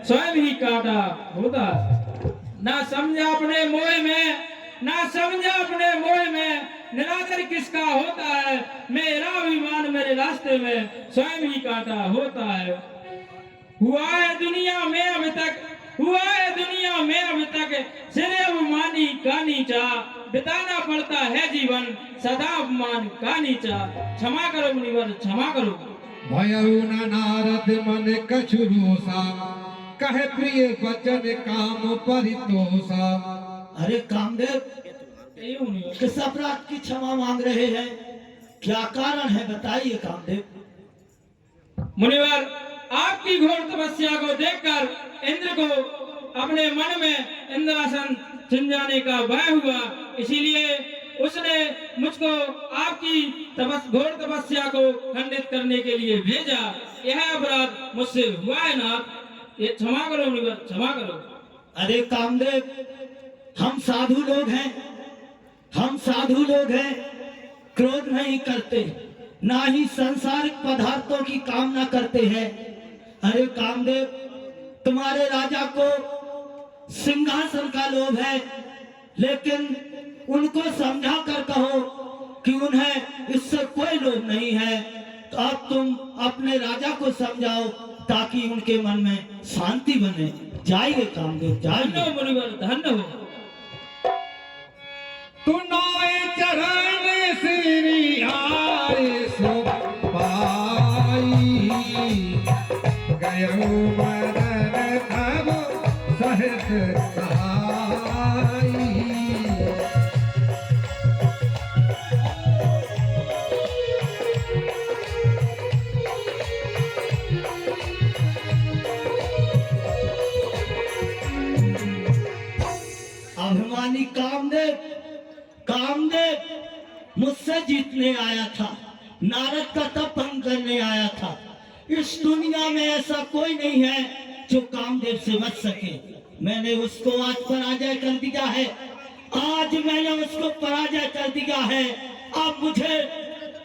स्वयं ही काटा होता। ना समझा अपने मोह में, ना समझा अपने मोह में, निरादर किसका होता है। मेरा अभिमान मेरे रास्ते में स्वयं ही काटा होता है। हुआ है दुनिया में अभी तक, हुआ है दुनिया में अभी तक, सिरे अभिमानी का नीचा, बिताना पड़ता है जीवन सदा अपमान का नीचा। क्षमा करो मुनिवर क्षमा करो। भयउ न नारद मन कछुरोसा, कहे प्रिय वचन काम परितोषा। अरे कामदेव, किस अपराध की क्षमा मांग रहे हैं? क्या कारण है बताइए कामदेव। मुनिवर, आपकी घोर तपस्या को देखकर इंद्र को अपने मन में इंद्रासन छिन जाने का भय हुआ, इसीलिए उसने मुझको आपकी घोर तपस्या को खंडित करने के लिए भेजा। यह अपराध मुझसे हुआ है नाथ, ये क्षमा करो मुनिवर क्षमा करो। अरे कामदेव, हम साधु लोग हैं, हम साधु लोग हैं, क्रोध नहीं करते, ना ही संसारिक पदार्थों की कामना करते हैं। अरे कामदेव, तुम्हारे राजा को सिंहासन का लोभ है, लेकिन उनको समझा कर कहो कि उन्हें इससे कोई लोभ नहीं है। तो अब तुम अपने राजा को समझाओ ताकि उनके मन में शांति बने। जाइए कामदेव जाइए। धन्य हो मुनिवर धन्य हो। तू नौए चरण श्री आए सो पाई, गयो मरण तब सहित सहाई। अभिमानी कामदेव, कामदेव मुझसे जीतने आया था, नारद का तप भंग करने आया था। इस दुनिया में ऐसा कोई नहीं है जो कामदेव से बच सके। मैंने उसको आज पराजय कर दिया है, आज मैंने उसको पराजय कर दिया है। अब मुझे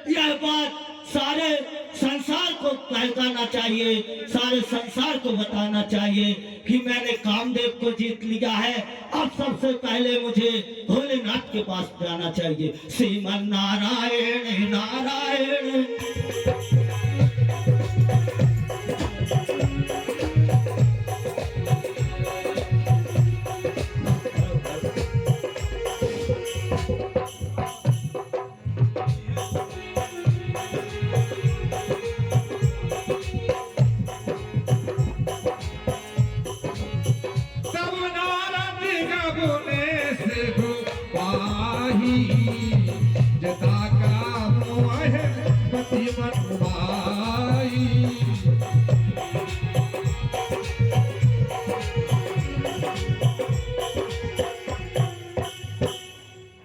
यह बात सारे संसार को पहचानना चाहिए, सारे संसार को बताना चाहिए कि मैंने कामदेव को जीत लिया है। अब सबसे पहले मुझे भोलेनाथ के पास जाना चाहिए। श्रीमन नारायण नारायण।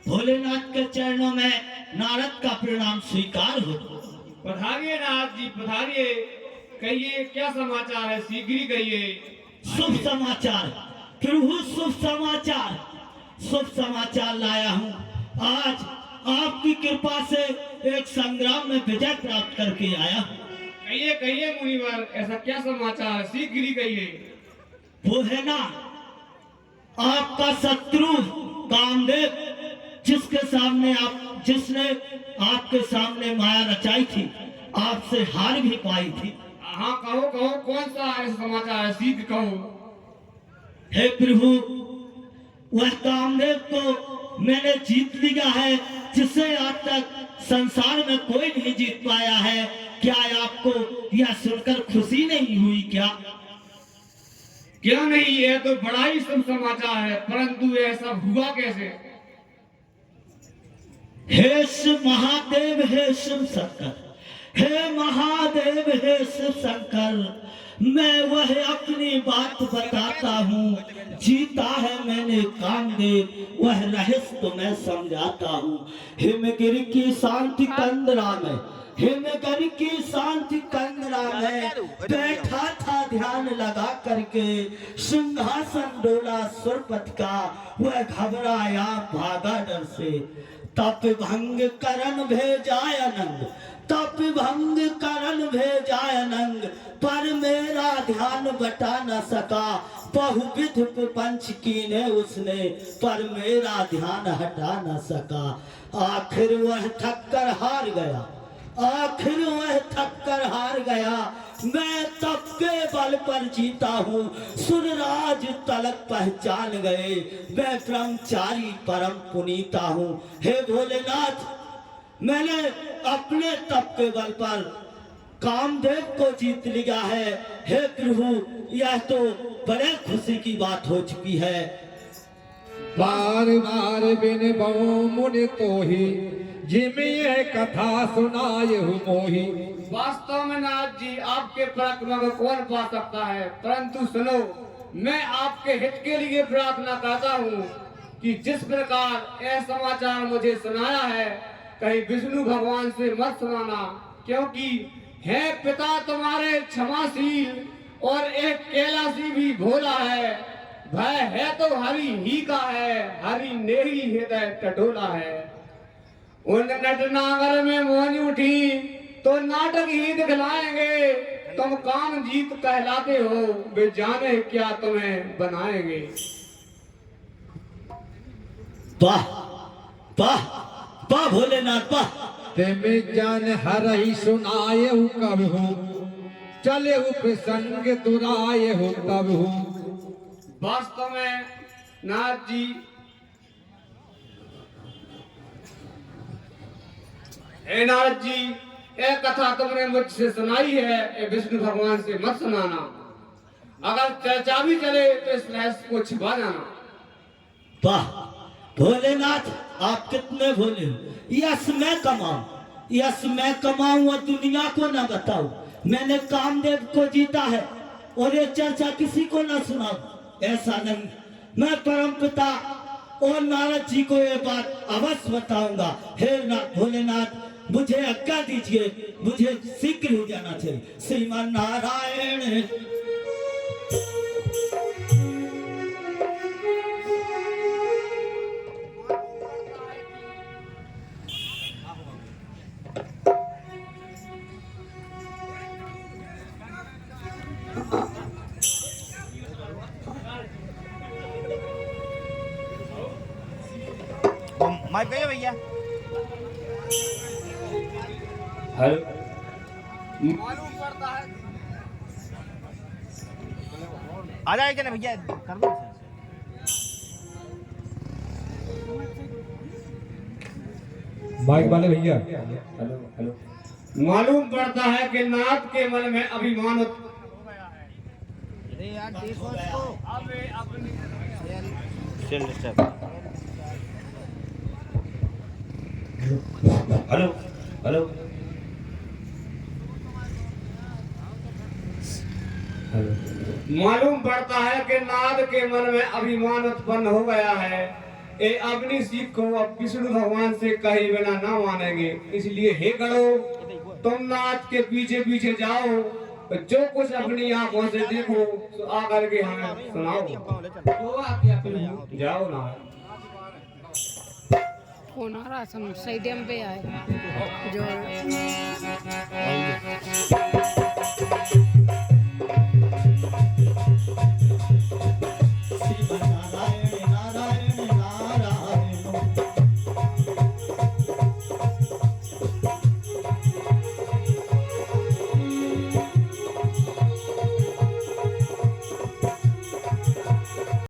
भोलेनाथ के चरणों में नारद का प्रणाम स्वीकार हो। पधारिए नाथ जी पधारिए, कहिए क्या समाचार है, शीघ्र ही कहिए। शुभ समाचार प्रभु, शुभ समाचार, शुभ समाचार लाया हूँ। आज आपकी कृपा से एक संग्राम में विजय प्राप्त करके आया हूँ। कहिए कहिए मुनिवर, ऐसा क्या समाचार है, शीघ्र ही कहिए। वो है ना आपका शत्रु कामदेव, जिसने आपके सामने माया रचाई थी, आपसे हार भी पाई थी। हाँ कहो कहो, कौन सा ऐसा समाचार है, शीघ्र कहो। हे प्रभु, वह कामदेव को मैंने जीत लिया है, जिसे आज तक संसार में कोई नहीं जीत पाया है। क्या आपको यह सुनकर खुशी नहीं हुई क्या? क्या नहीं, यह तो बड़ा ही शुभ समाचार है, परंतु यह सब हुआ कैसे? हे शिव महादेव, हे शिव शंकर, हे महादेव, हे शिव शंकर, मैं वह अपनी बात बताता हूँ। जीता है मैंने कामदेव, वह रहस्य तो मैं समझाता हूँ। हिमगिरी की शांति कंदरा में, हिमगिरी की शांति कंदरा में बैठा था ध्यान लगा करके, सिंहासन डोला सुरपत का, वह घबराया भागा डर से। तप भंग करन भेजा आनंद, तप भंग करन भेजा अनंग, पर मेरा ध्यान बटा न सका। बहुविध प्रपंच कीने उसने, पर मेरा ध्यान हटा न सका। आखिर वह थक कर हार गया, आखिर वह थक कर हार गया। मैं तप के बल पर जीता हूँ, सुरराज तलक पहचान गए। मैं ब्रह्मचारी परम पुनीता हूँ। हे भोलेनाथ, मैंने अपने तप के बल पर कामदेव को जीत लिया है। हे प्रभु, यह तो बड़े खुशी की बात हो चुकी है। बार बार बिन बहु मुनि तो ही, जिम यह कथा सुनाए हूँ मोही। वास्तव में नाथ जी, आपके पराक्रम को कौन पा सकता है, परंतु सुनो, मैं आपके हित के लिए प्रार्थना करता हूँ कि जिस प्रकार यह समाचार मुझे सुनाया है, कहीं विष्णु भगवान से मत सुनाना, क्योंकि है पिता तुम्हारे क्षमाशील और एक कैलाशी भी भोला है। भय है तो हरि ही का है, हरि ने ही हृदय टटोला है। उन नटनागर में मोहनी उठी तो नाटक ही दिखलाएंगे। तुम काम जीत कहलाते हो, वे जाने क्या तुम्हें बनाएंगे। वाह वाह वाह भोलेनाथ वाह। तेमे जान हर ही सुनाए हूँ कब हूँ, चले हूँ प्रसंग दुराए हूँ तब हूँ। वास्तव में नाथ जी, हे नाथ जी, यह कथा तुमने मुझसे सुनाई है, ये विष्णु भगवान से मत सुनाना। अगर चर्चा भी चले तो इस रहस्य को छिपा जाना। वाह भोलेनाथ, आप कितने भोले हो। यश मैं कमाऊं, यश मैं कमाऊं और दुनिया को ना बताऊं। मैंने कामदेव को जीता है और ये चर्चा किसी को ना सुनाऊं, ऐसा नहीं। मैं परम पिता और नारद जी को ये बात अवश्य बताऊंगा। हे भोलेनाथ, मुझे आज्ञा दीजिए, मुझे शीघ्र हो जाना चाहिए। श्रीमान नारायण। माइक गए भैया। हेलो, आ जाएगा ना भैया, कर दो। माइक वाले भैया, हेलो हेलो। मालूम पड़ता है कि नाथ के मन में अभिमान अरे यार देखो इसको। चल हेलो हेलो मालूम पड़ता है कि नाथ के मन में अभिमान उत्पन्न हो गया है। ये अपनी सीख को अब विष्णु भगवान से कहे बिना ना मानेंगे। इसलिए हे गणो, तुम नाथ के पीछे पीछे जाओ, जो कुछ अपनी आंखों से देखो तो आकर के हमें सुनाओ। जाओ ना। फोन आ रहा है, स्टेडियम पे आए जो